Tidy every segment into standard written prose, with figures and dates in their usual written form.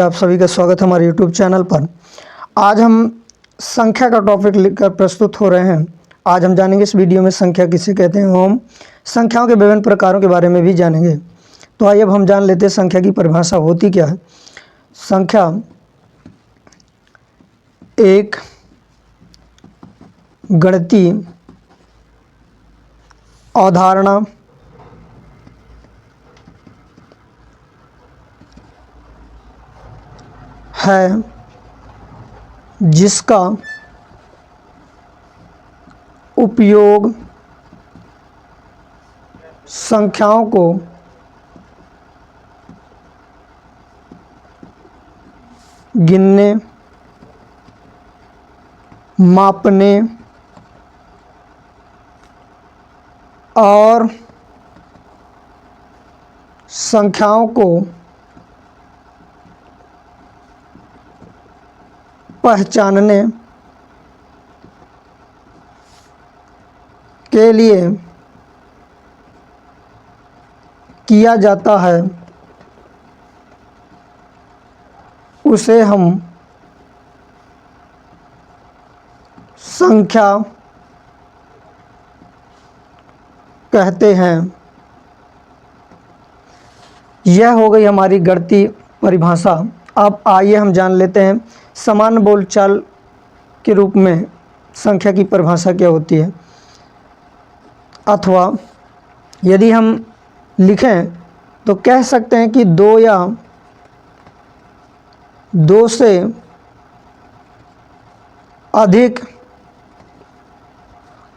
आप सभी का स्वागत है हमारे YouTube चैनल पर। आज हम संख्या का टॉपिक लेकर प्रस्तुत हो रहे हैं। आज हम जानेंगे इस वीडियो में संख्या किसे कहते हैं। हम संख्याओं के विभिन्न प्रकारों के बारे में भी जानेंगे। तो आइए अब हम जान लेते हैं संख्या की परिभाषा होती क्या है। संख्या एक गणितीय अवधारणा है जिसका उपयोग संख्याओं को गिनने, मापने और संख्याओं को पहचानने के लिए किया जाता है, उसे हम संख्या कहते हैं। यह हो गई हमारी गणितीय परिभाषा। अब आइए हम जान लेते हैं सामान्य बोलचाल के रूप में संख्या की परिभाषा क्या होती है, अथवा यदि हम लिखें तो कह सकते हैं कि दो या दो से अधिक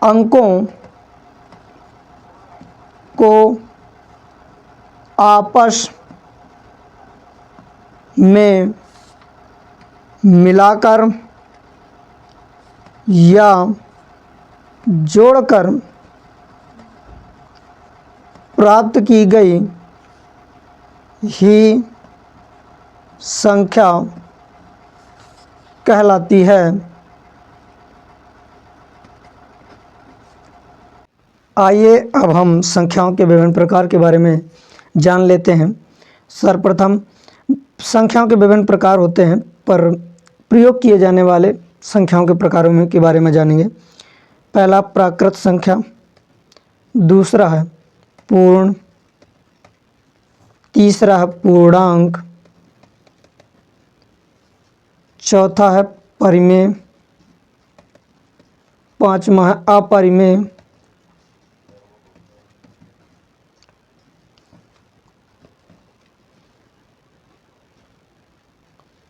अंकों को आपस में मिलाकर या जोड़कर प्राप्त की गई ही संख्या कहलाती है। आइए अब हम संख्याओं के विभिन्न प्रकार के बारे में जान लेते हैं। सर्वप्रथम संख्याओं के विभिन्न प्रकार होते हैं, पर प्रयोग किए जाने वाले संख्याओं के प्रकारों में के बारे में जानेंगे। पहला प्राकृत संख्या, दूसरा है पूर्ण, तीसरा है पूर्णांक, चौथा है परिमेय, पांचवा है अपरिमेय,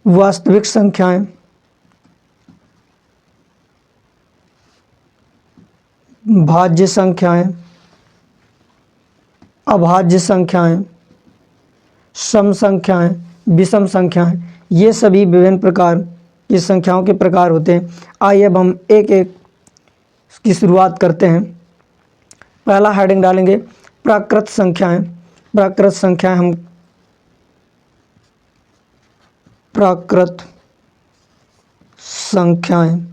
वास्तविक संख्याएं, भाज्य संख्याएं, अभाज्य संख्याएं, सम संख्याएं, विषम संख्याएं, ये सभी विभिन्न प्रकार की संख्याओं के प्रकार होते हैं। आइए अब हम एक एक की शुरुआत करते हैं। पहला हेडिंग डालेंगे प्राकृत संख्याएं। प्राकृत संख्याएं हम प्राकृत संख्याएं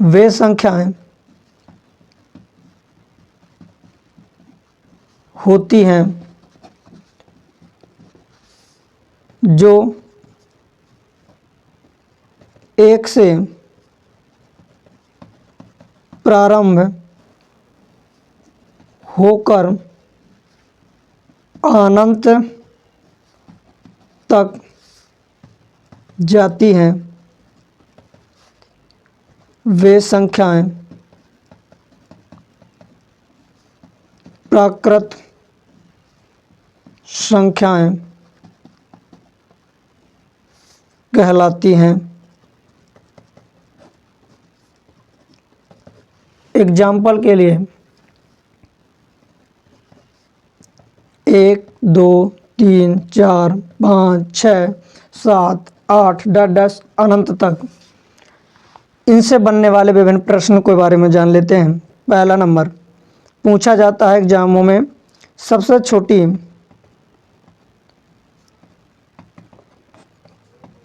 वे संख्याएं होती हैं जो एक से प्रारंभ होकर अनंत तक जाती हैं। वे संख्याएं प्राकृत संख्याएं कहलाती हैं। एग्जाम्पल के लिए 1, 2, 3, 4, 5, 6, 7, 8 10 अनंत तक, इनसे बनने वाले विभिन्न प्रश्नों के बारे में जान लेते हैं। पहला नंबर पूछा जाता है एग्जामों में, सबसे छोटी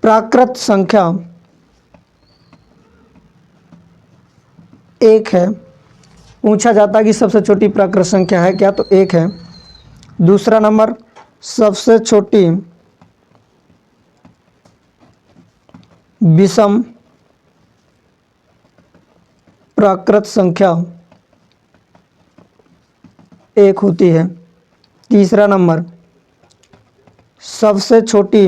प्राकृत संख्या एक है पूछा जाता है कि सबसे छोटी प्राकृत संख्या है क्या, तो 1 है। दूसरा नंबर, सबसे छोटी विषम प्राकृत संख्या 1 होती है। तीसरा नंबर, सबसे छोटी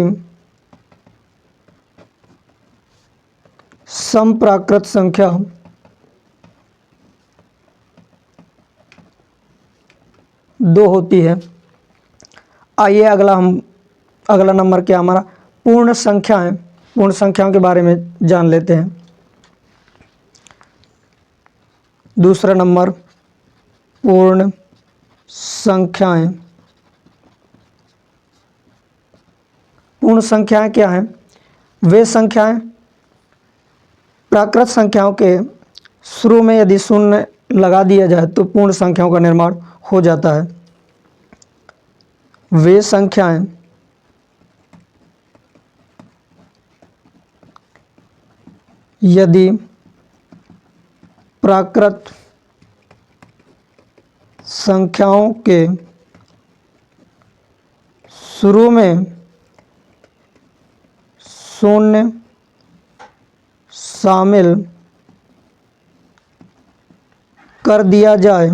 समप्राकृत संख्या 2 होती है। आइए अगला नंबर क्या हमारा, पूर्ण संख्याएं, पूर्ण संख्याओं के बारे में जान लेते हैं। दूसरा नंबर, पूर्ण संख्याएं। पूर्ण संख्याएं क्या हैं? वे संख्याएं, प्राकृत संख्याओं के शुरू में यदि शून्य लगा दिया जाए तो पूर्ण संख्याओं का निर्माण हो जाता है। वे संख्याएं यदि प्राकृत संख्याओं के शुरू में शून्य शामिल कर दिया जाए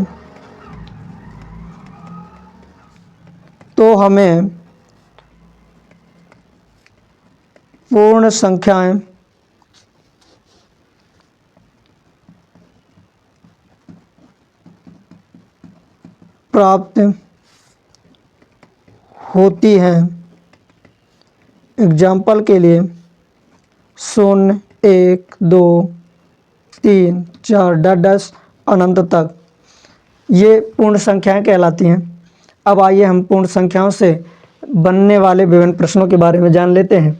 तो हमें पूर्ण संख्याएं प्राप्त होती हैं। एग्जाम्पल के लिए 0, 1, 2, 3, 4 10 अनंत तक, ये पूर्ण संख्याएं कहलाती हैं। अब आइए हम पूर्ण संख्याओं से बनने वाले विभिन्न प्रश्नों के बारे में जान लेते हैं।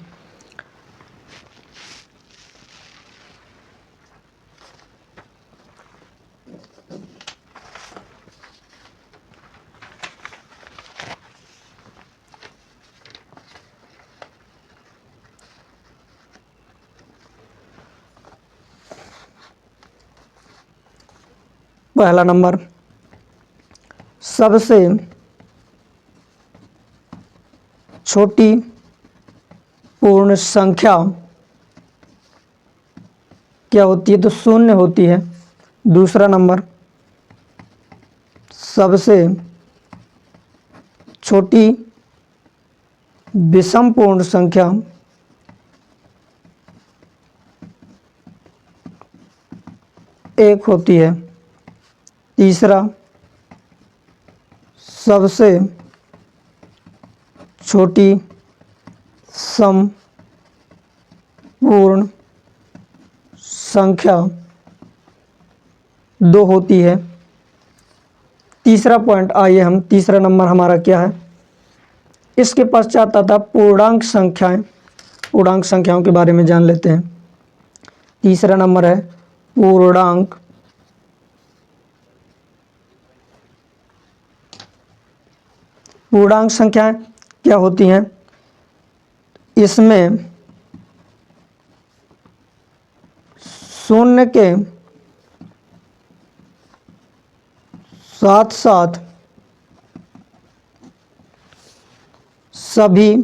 पहला नंबर, सबसे छोटी पूर्ण संख्या क्या होती है, तो 0 होती है। दूसरा नंबर, सबसे छोटी विषम पूर्ण संख्या 1 होती है। तीसरा, सबसे छोटी सम पूर्ण संख्या 2 होती है। तीसरा पॉइंट, आइए हम तीसरा नंबर हमारा क्या है, इसके पश्चात आता पूर्णांक संख्याएं। पूर्णांक संख्याओं के बारे में जान लेते हैं। तीसरा नंबर है पूर्णांक। पूर्णांक संख्याएं क्या होती हैं? इसमें शून्य के साथ साथ सभी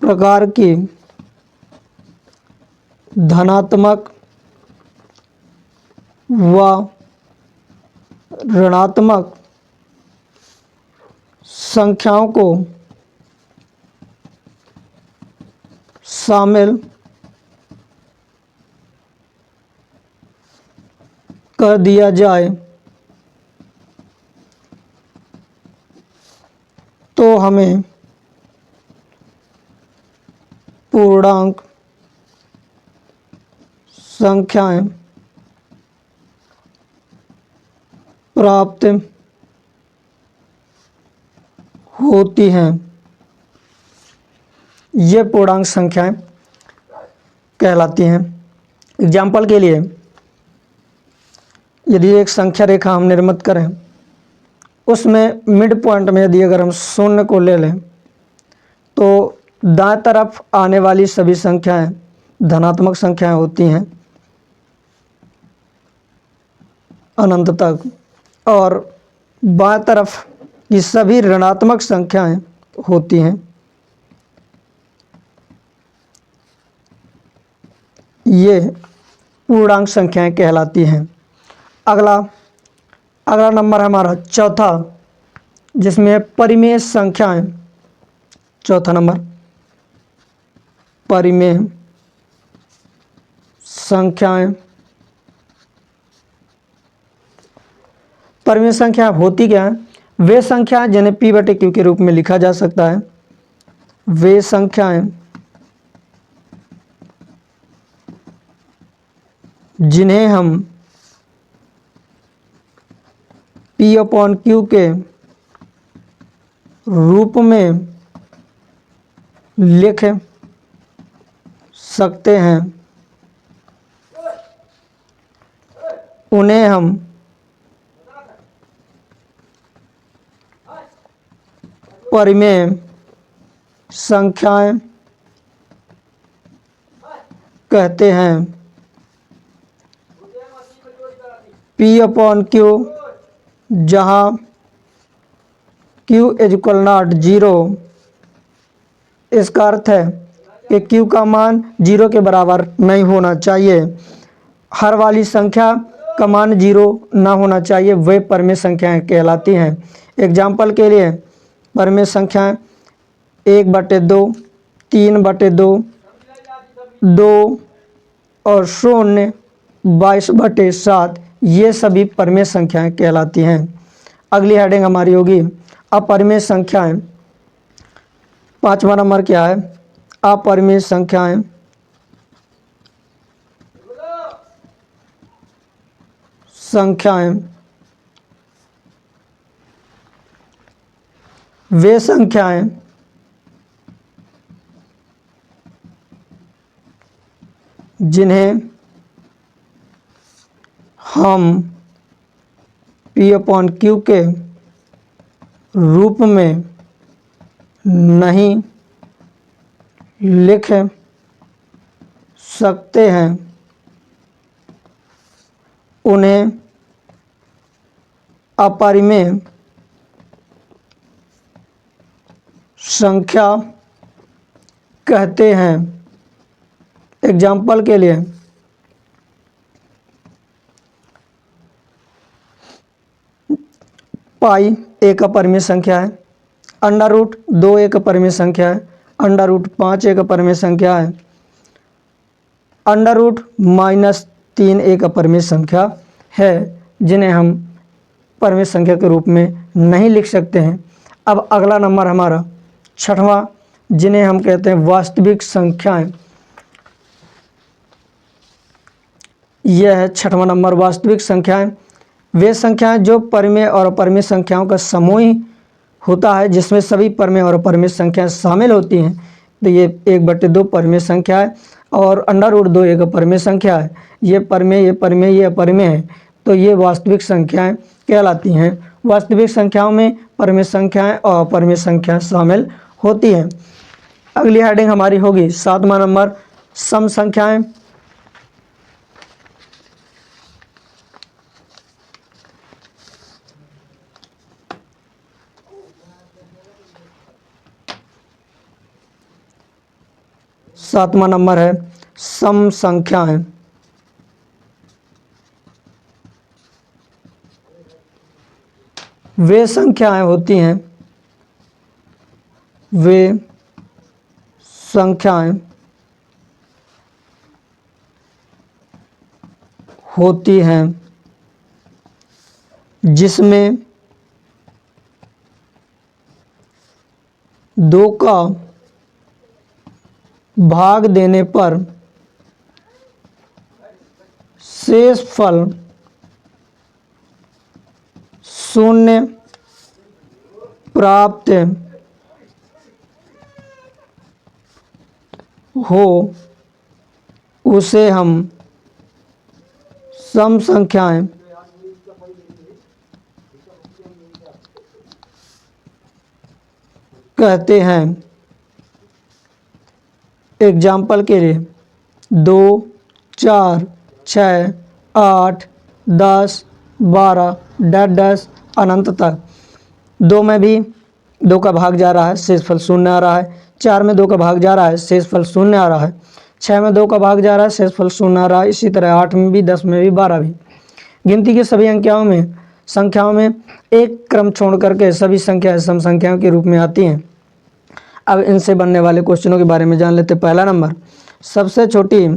प्रकार की धनात्मक व ऋणात्मक संख्याओं को शामिल कर दिया जाए तो हमें पूर्णांक संख्याएं प्राप्त होती हैं। ये पूर्णांक संख्याएं कहलाती हैं। एग्जाम्पल के लिए, यदि एक संख्या रेखा हम निर्मित करें, उसमें मिड पॉइंट में यदि अगर हम 0 को ले लें तो दाएं तरफ आने वाली सभी संख्याएं धनात्मक संख्याएं होती हैं अनंत तक, और बाएं तरफ की सभी ऋणात्मक संख्याएं होती हैं। ये पूर्णांक संख्याएं कहलाती हैं। अगला अगला नंबर हमारा चौथा, जिसमें परिमेय संख्याएं। चौथा नंबर परिमेय संख्याएं। परिमेय संख्या होती क्या है? वे संख्याएं जिन्हें p/q के रूप में लिखा जा सकता है। वे संख्याएं जिन्हें हम p/q के रूप में लिख सकते हैं, उन्हें हम परिमेय संख्याएं कहते हैं। p/q जहाँ q = 0, इसका अर्थ है कि q का मान 0 के बराबर नहीं होना चाहिए। हर वाली संख्या का मान 0 ना होना चाहिए, वे परिमेय संख्याएं कहलाती हैं। एग्जाम्पल के लिए परिमेय संख्याएं 1/2, 3/2, 2 और 0, 22/7, ये सभी परिमेय संख्याएं कहलाती हैं। अगली हेडिंग हमारी होगी अपरिमेय संख्याएं। पांचवा नंबर क्या है? अपरिमेय संख्याएं। वे संख्याएं जिन्हें हम p/q के रूप में नहीं लिख सकते हैं, उन्हें अपरिमेय संख्या कहते हैं। एग्जाम्पल के लिए पाई एक अपरिमेय संख्या है, √2 एक अपरिमेय संख्या है, √5 एक अपरिमेय संख्या है, √-3 एक अपरिमेय संख्या है, जिन्हें हम परिमेय संख्या के रूप में नहीं लिख सकते हैं। अब अगला नंबर हमारा छठवां, जिन्हें हम कहते हैं वास्तविक संख्याएं। यह है छठवां नंबर, वास्तविक संख्याएं। वे संख्याएं जो परिमेय और अपरिमेय संख्याओं का समूह ही होता है, जिसमें सभी परिमेय और अपरिमेय संख्याएं शामिल होती हैं। तो ये 1/2 परिमेय संख्या है और √2 एक अपरिमेय संख्या है। ये परिमेय, ये परिमेय, ये अपरिमेय है, तो ये वास्तविक संख्याएं कहलाती हैं। वास्तविक संख्याओं में परिमेय संख्याएं और अपरिमेय संख्याएं शामिल होती हैं। अगली हेडिंग हमारी होगी 7वां नंबर, सम संख्याएं। सातवां नंबर है सम संख्याएं। वे संख्याएं होती हैं, वे संख्याएं होती हैं जिसमें 2 का भाग देने पर शेष फल 0 प्राप्त हो, उसे हम सम संख्याएं कहते हैं। एग्जाम्पल के लिए 2, 4, 6, 8, 10, 12 डैश डैश अनंत तक। 2 में भी 2 का भाग जा रहा है, शेषफल शून्य आ रहा है। 4 में 2 का भाग जा रहा है, शेषफल शून्य आ रहा है। 6 में 2 का भाग जा रहा है, शेषफल शून्य आ रहा है। इसी तरह 8 में भी, 10 में भी, 12 भी। गिनती की सभी संख्याओं में एक क्रम छोड़ करके सभी संख्याएं सम संख्याओं के रूप में आती हैं। अब इनसे बनने वाले क्वेश्चनों के बारे में जान लेते हैं। पहला नंबर, सबसे छोटी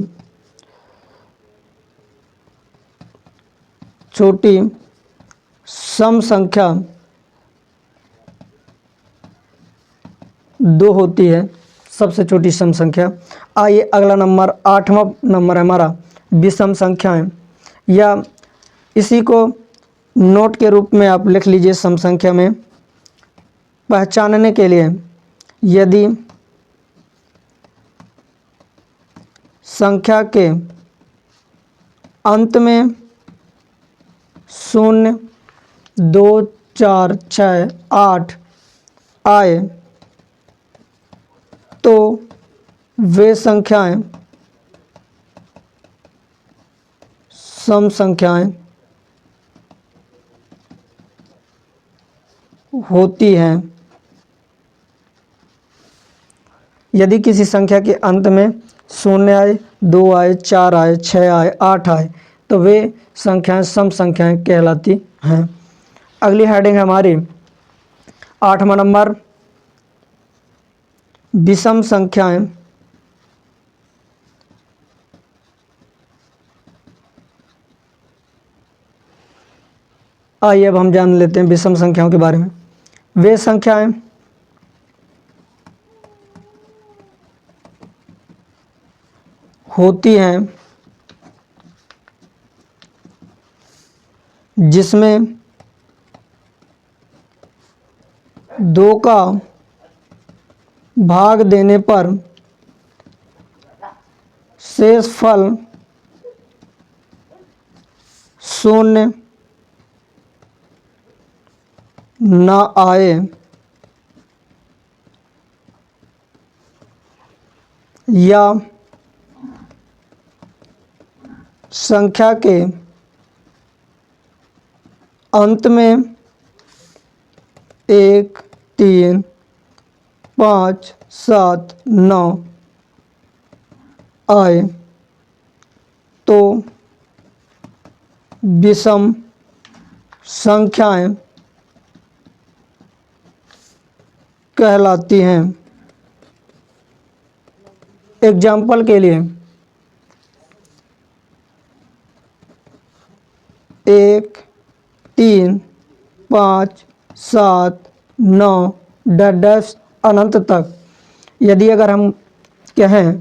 सम संख्या 2 होती है, सबसे छोटी सम संख्या। आइए अगला नंबर, 8वां नंबर है हमारा विषम संख्याएं, या इसी को नोट के रूप में आप लिख लीजिए सम संख्या में। पहचानने के लिए, यदि संख्या के अंत में 0, 2, 4, 6, 8 आए तो वे संख्याएं सम संख्याएं होती हैं। यदि किसी संख्या के अंत में 0 आए, 2 आए, 4 आए, 6 आए, 8 आए तो वे संख्याएं सम संख्याएं कहलाती हैं। अगली हेडिंग है हमारी 8वां नंबर, विषम संख्याएं। आइए अब हम जान लेते हैं विषम संख्याओं के बारे में। वे संख्याएं होती हैं जिसमें 2 का भाग देने पर शेषफल 0 न आए या संख्या के अंत में 1, 3, 5, 7, 9 आए तो विषम संख्याएं कहलाती हैं। एग्जाम्पल के लिए, 1, 3, 5, 7, 9 डैश अनंत तक। यदि अगर हम कहें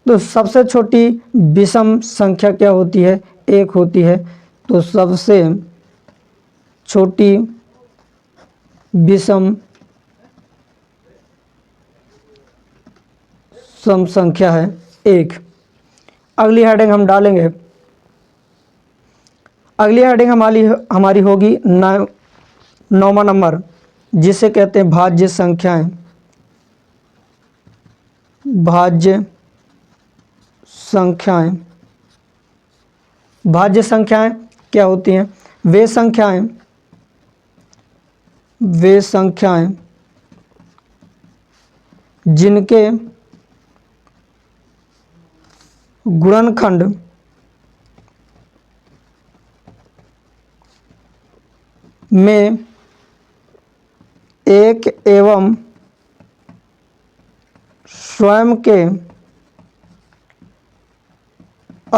तो सबसे छोटी विषम संख्या क्या होती है? 1 होती है। तो सबसे छोटी विषम सम संख्या है 1। अगली हेडिंग हम डालेंगे, अगली हेडिंग हमारी होगी 9वां नंबर, जिसे कहते हैं भाज्य संख्याएं। भाज्य संख्याएं, भाज्य संख्याएं क्या होती हैं? वे संख्याएं जिनके गुणनखंड में 1 एवं स्वयं के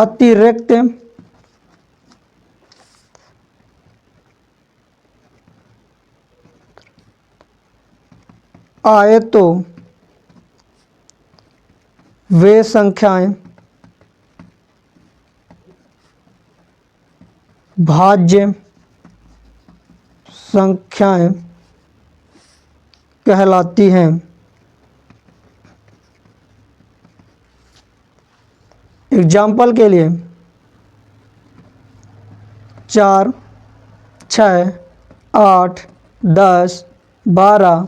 अतिरिक्त आए तो वे संख्याएं भाज्य संख्याएं कहलाती हैं। एग्जाम्पल के लिए, 4, 6, 8, 10, 12,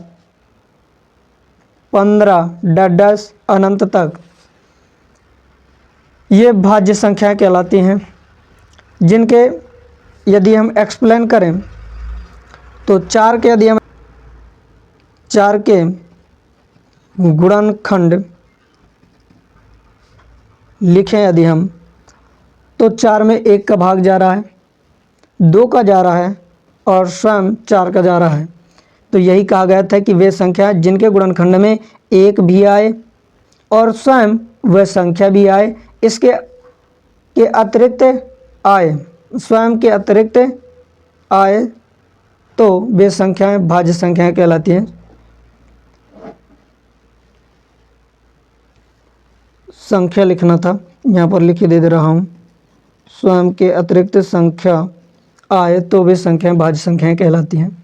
15 डैश अनंत तक। ये भाज्य संख्याएं कहलाती हैं जिनके यदि हम एक्सप्लेन करें तो 4 के यदि हम 4 के गुणनखंड लिखें यदि हम, तो 4 में 1 का भाग जा रहा है, 2 का जा रहा है और स्वयं 4 का जा रहा है। तो यही कहा गया था कि वे संख्या जिनके गुणनखंड में 1 भी आए और स्वयं वह संख्या भी आए, इसके के अतिरिक्त आए, स्वयं के अतिरिक्त आए, तो वे संख्याएं भाज्य संख्याएं कहलाती हैं। संख्या लिखना था, यहाँ पर लिख दे रहा हूँ, स्वयं के अतिरिक्त संख्या आए तो वे संख्याएं भाज्य संख्याएं कहलाती हैं।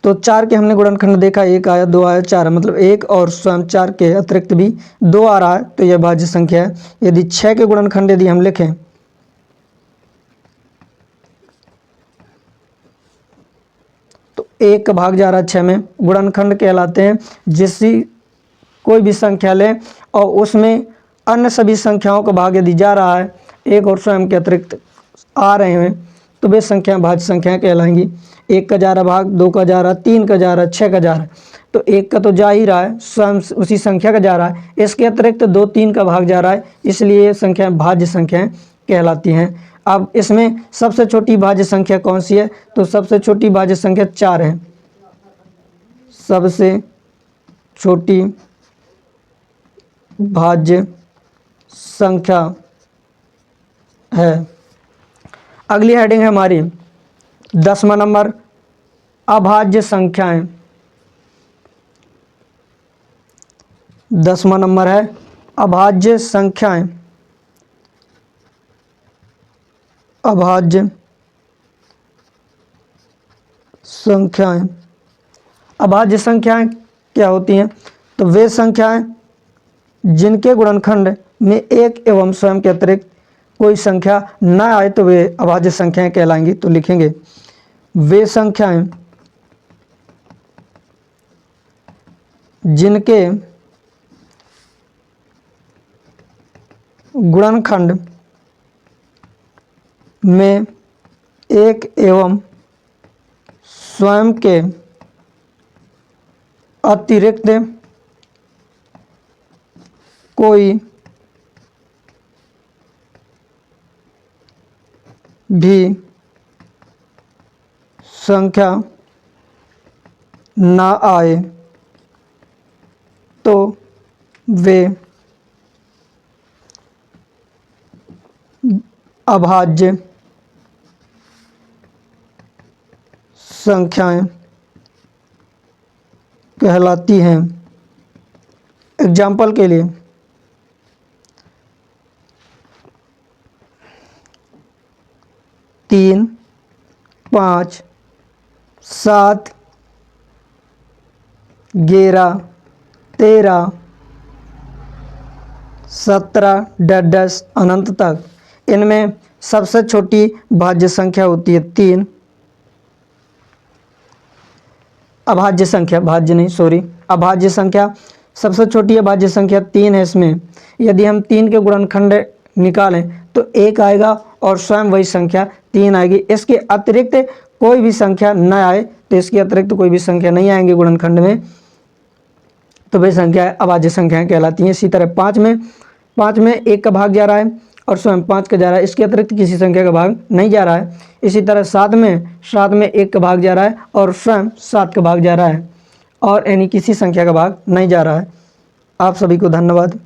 तो 4 के हमने गुणनखंड देखा, 1 आया, 2 आया, 4, मतलब 1 और स्वयं 4 के अतिरिक्त भी 2 आ रहा है, तो यह भाज्य संख्या है। यदि 6 के गुणनखंड यदि हम लिखें तो 1 का भाग जा रहा है 6 में। गुणनखंड कहलाते हैं जिसकी कोई भी संख्या लें और उसमें अन्य सभी संख्याओं का भाग यदि जा रहा है, 1 और स्वयं के अतिरिक्त आ रहे हैं, तो वे संख्या भाज्य संख्याएं कहलाएंगी। 1 का जा रहा भाग, 2 का जा रहा, 3 का जा रहा, 6 का जा रहा है, तो 1 का तो जा ही रहा है, स्वयं उसी संख्या का जा रहा है, इसके अतिरिक्त 2, 3 का भाग जा रहा है, इसलिए ये संख्याएं भाज्य संख्याएं कहलाती हैं। अब इसमें सबसे छोटी भाज्य संख्या कौन सी है? तो सबसे छोटी भाज्य संख्या 4 है। सबसे छोटी भाज्य संख्या है। अगली हेडिंग है हमारी 10वां नंबर, अभाज्य संख्याएं। 10वां नंबर है अभाज्य संख्याएं। अभाज्य संख्याएं। अभाज्य संख्याएं क्या होती हैं? तो वे संख्याएं जिनके गुणनखंड में 1 एवं स्वयं के अतिरिक्त कोई संख्या न आए तो वे अभाज्य संख्याएं कहलाएंगी। तो लिखेंगे वे संख्याएं जिनके गुणनखंड में 1 एवं स्वयं के अतिरिक्त कोई भी संख्या ना आए तो वे अभाज्य संख्याएं कहलाती हैं। एग्जाम्पल के लिए 3, 5, 7, 11, 13, 17, 10 अनंत तक। इनमें सबसे छोटी भाज्य संख्या होती है 3। अभाज्य संख्या, भाज्य नहीं, सॉरी, अभाज्य संख्या सबसे छोटी अभाज्य संख्या 3 है। इसमें यदि हम 3 के गुणनखंड निकालें तो 1 आएगा और स्वयं वही संख्या 3 आएगी। इसके अतिरिक्त कोई भी संख्या न आए तो इसके अतिरिक्त कोई भी संख्या नहीं आएंगे गुणनखंड में, तो वे संख्या अभाज्य संख्याएं कहलाती हैं। इसी तरह 5 में 1 का भाग जा रहा है और स्वयं 5 का जा रहा है, इसके अतिरिक्त किसी संख्या का भाग नहीं जा रहा है। इसी तरह 7 में 1 का भाग जा रहा है और स्वयं 7 का भाग जा रहा है, और यानी किसी संख्या का भाग नहीं जा रहा है। आप सभी को धन्यवाद।